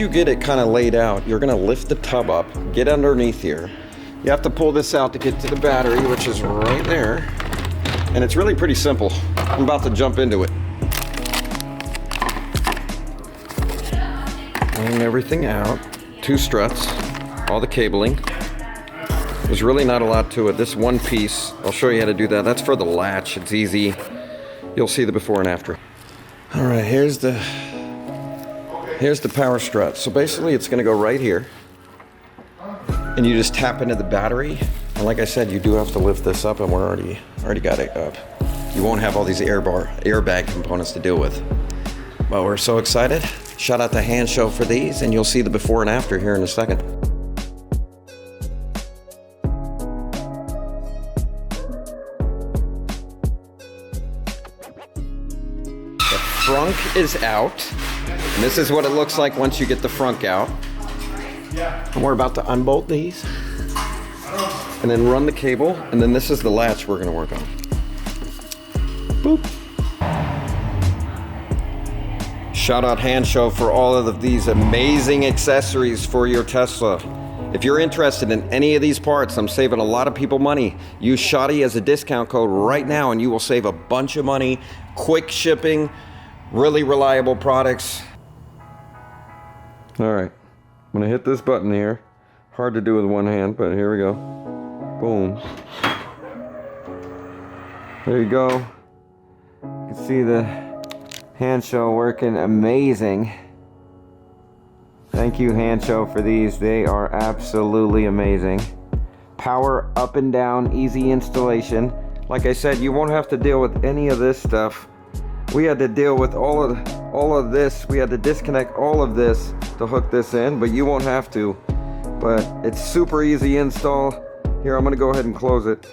you get it kind of laid out, you're gonna lift the tub up, get underneath here. You have to pull this out to get to the battery, which is right there. And it's really pretty simple. I'm about to jump into it. Laying everything out, 2 struts, all the cabling. There's really not a lot to it. This one piece, I'll show you how to do that. That's for the latch, it's easy. You'll see the before and after. All right, here's the power strut. So basically it's gonna go right here. And you just tap into the battery. And like I said, you do have to lift this up, and we're already got it up. You won't have all these airbag components to deal with. But we're so excited. Shout out to Hansshow for these, and you'll see the before and after here in a second. The frunk is out. And this is what it looks like once you get the frunk out. And we're about to unbolt these. And then run the cable. And then this is the latch we're gonna work on. Boop. Shout out Hansshow for all of these amazing accessories for your Tesla. If you're interested in any of these parts, I'm saving a lot of people money. Use Shoddy as a discount code right now and you will save a bunch of money. Quick shipping, really reliable products. All right, I'm gonna hit this button here. Hard to do with one hand, but here we go. Boom. There you go. You can see the Hansshow working amazing. Thank you, Hansshow, for these. They are absolutely amazing. Power up and down, easy installation. Like I said, you won't have to deal with any of this stuff. We had to deal with all of this. We had to disconnect all of this to hook this in, but you won't have to. But it's super easy install. Here, I'm gonna go ahead and close it.